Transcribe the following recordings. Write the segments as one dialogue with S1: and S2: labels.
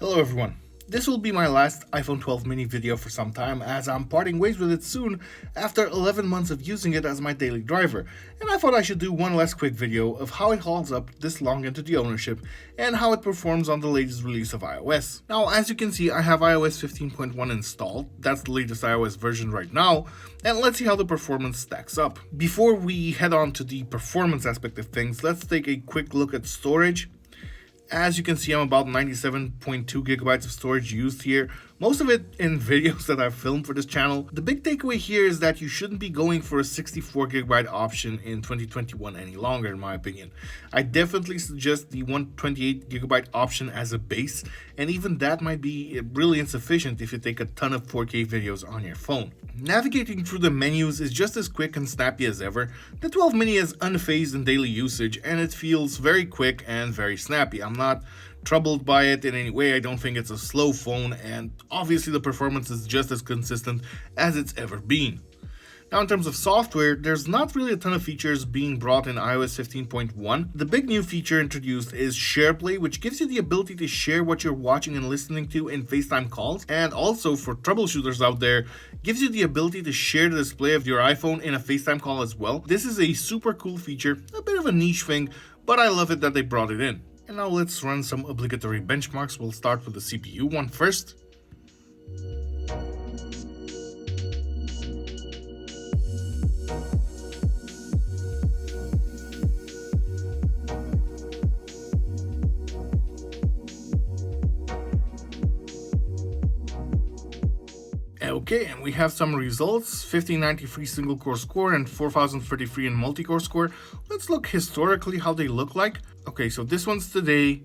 S1: Hello everyone. This will be my last iPhone 12 mini video for some time, as I'm parting ways with it soon after 11 months of using it as my daily driver, and I thought I should do one last quick video of how it holds up this long into the ownership and how it performs on the latest release of iOS. Now, as you can see, I have iOS 15.1 installed. That's the latest iOS version right now, and let's see how the performance stacks up. Before we head on to the performance aspect of things, let's take a quick look at storage. As you can see, I'm about 97.2 gigabytes of storage used here, most of it in videos that I've filmed for this channel. The big takeaway here is that you shouldn't be going for a 64 gigabyte option in 2021 any longer, in my opinion. I definitely suggest the 128 gigabyte option as a base, and even that might be really insufficient if you take a ton of 4K videos on your phone. Navigating through the menus is just as quick and snappy as ever. The 12 mini is unfazed in daily usage, and it feels very quick and very snappy. I'm not troubled by it in any way. I don't think it's a slow phone, and obviously the performance is just as consistent as it's ever been. Now, in terms of software, there's not really a ton of features being brought in iOS 15.1. The big new feature introduced is SharePlay, which gives you the ability to share what you're watching and listening to in FaceTime calls, and also for troubleshooters out there, gives you the ability to share the display of your iPhone in a FaceTime call as well. This is a super cool feature, a bit of a niche thing, but I love it that they brought it in. And now let's run some obligatory benchmarks. We'll start with the CPU one first. Okay, and we have some results: 1593 single core score and 4033 in multi-core score. Let's look historically how they look like. Okay, so this one's today,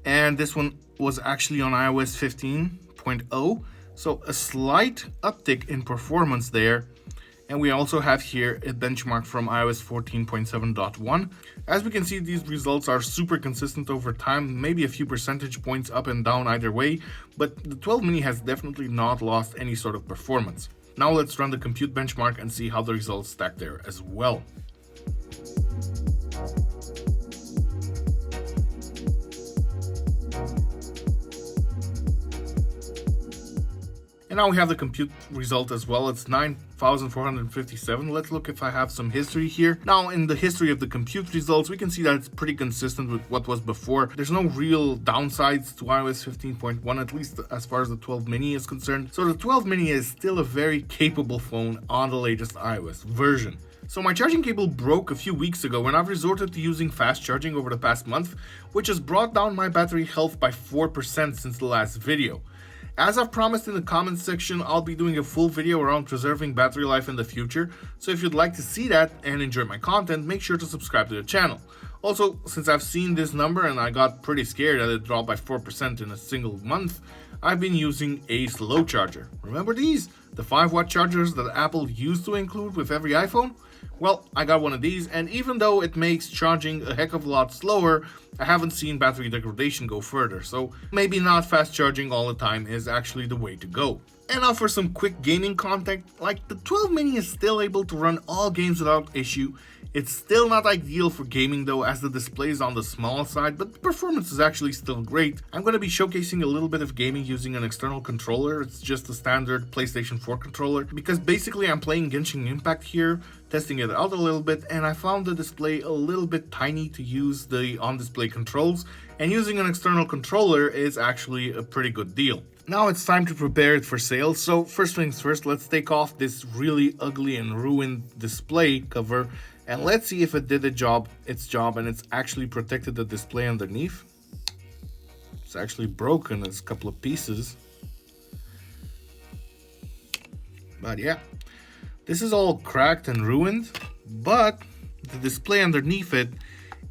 S1: and this one was actually on iOS 15.0. So a slight uptick in performance there. And we also have here a benchmark from iOS 14.7.1. As we can see, these results are super consistent over time, maybe a few percentage points up and down either way, but the 12 mini has definitely not lost any sort of performance. Now let's run the compute benchmark and see how the results stack there as well. And now we have the compute result as well. It's 9,457. Let's look if I have some history here. Now, in the history of the compute results, we can see that it's pretty consistent with what was before. There's no real downsides to iOS 15.1, at least as far as the 12 mini is concerned. So the 12 mini is still a very capable phone on the latest iOS version. So my charging cable broke a few weeks ago, and I've resorted to using fast charging over the past month, which has brought down my battery health by 4% since the last video. As I've promised in the comments section, I'll be doing a full video around preserving battery life in the future, so if you'd like to see that and enjoy my content, make sure to subscribe to the channel. Also, since I've seen this number and I got pretty scared that it dropped by 4% in a single month, I've been using a slow charger. Remember these? The 5-watt chargers that Apple used to include with every iPhone? Well, I got one of these, and even though it makes charging a heck of a lot slower, I haven't seen battery degradation go further, so maybe not fast charging all the time is actually the way to go. And now for some quick gaming content, like the 12 mini is still able to run all games without issue. It's still not ideal for gaming though, as the display is on the small side, but the performance is actually still great. I'm going to be showcasing a little bit of gaming using an external controller. It's just a standard PlayStation 4 controller, because basically I'm playing Genshin Impact here, testing it out a little bit, and I found the display a little bit tiny to use the on-display controls, and using an external controller is actually a pretty good deal. Now it's time to prepare it for sale, so first things first, let's take off this really ugly and ruined display cover, and let's see if it did its job and it's actually protected the display underneath. It's actually broken, it's a couple of pieces. But yeah, this is all cracked and ruined, but the display underneath it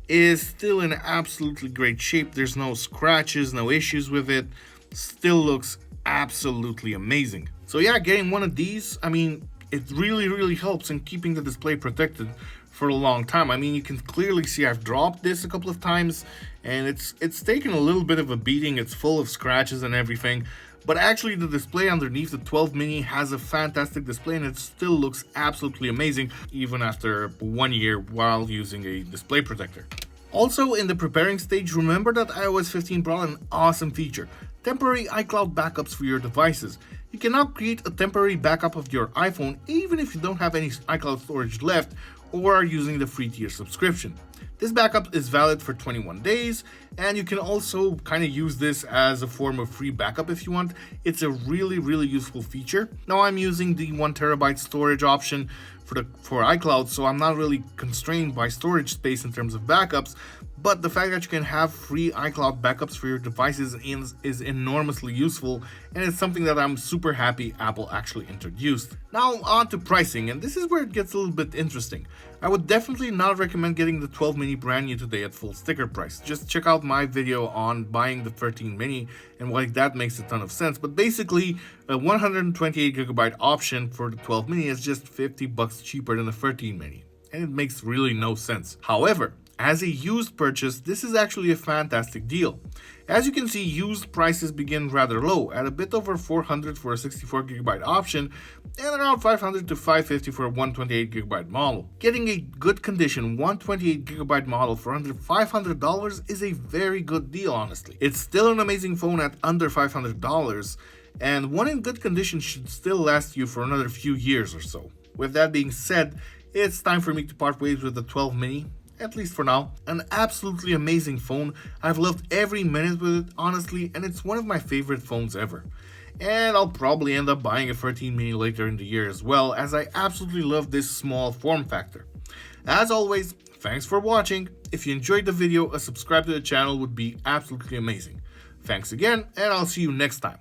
S1: is still in absolutely great shape. There's no scratches, no issues with it. Still looks absolutely amazing. So yeah, getting one of these, I mean, it really helps in keeping the display protected for a long time. I mean, you can clearly see I've dropped this a couple of times, and it's taken a little bit of a beating. It's full of scratches and everything, but actually the display underneath the 12 mini has a fantastic display, and it still looks absolutely amazing even after 1 year while using a display protector. Also, in the preparing stage, remember that iOS 15 brought an awesome feature: temporary iCloud backups for your devices. You can now create a temporary backup of your iPhone even if you don't have any iCloud storage left or are using the free tier subscription. This backup is valid for 21 days, and you can also kind of use this as a form of free backup if you want. It's a really useful feature. Now I'm using the 1TB storage option for iCloud, so I'm not really constrained by storage space in terms of backups, but the fact that you can have free iCloud backups for your devices is enormously useful, and it's something that I'm super happy Apple actually introduced. Now on to pricing, and this is where it gets a little bit interesting. I would definitely not recommend getting the 12 mini brand new today at full sticker price. Just check out my video on buying the 13 mini and why that makes a ton of sense. But basically, a 128GB option for the 12 mini is just $50 cheaper than the 13 mini, and it makes really no sense. However, as a used purchase, this is actually a fantastic deal. As you can see, used prices begin rather low, at a bit over $400 for a 64GB option and around $500 to $550 for a 128GB model. Getting a good condition 128GB model for under $500 is a very good deal, honestly. It's still an amazing phone at under $500, and one in good condition should still last you for another few years or so. With that being said, it's time for me to part ways with the 12 mini. At least for now. An absolutely amazing phone. I've loved every minute with it, honestly, and it's one of my favorite phones ever. And I'll probably end up buying a 13 mini later in the year as well, as I absolutely love this small form factor. As always, thanks for watching. If you enjoyed the video, a subscribe to the channel would be absolutely amazing. Thanks again, and I'll see you next time.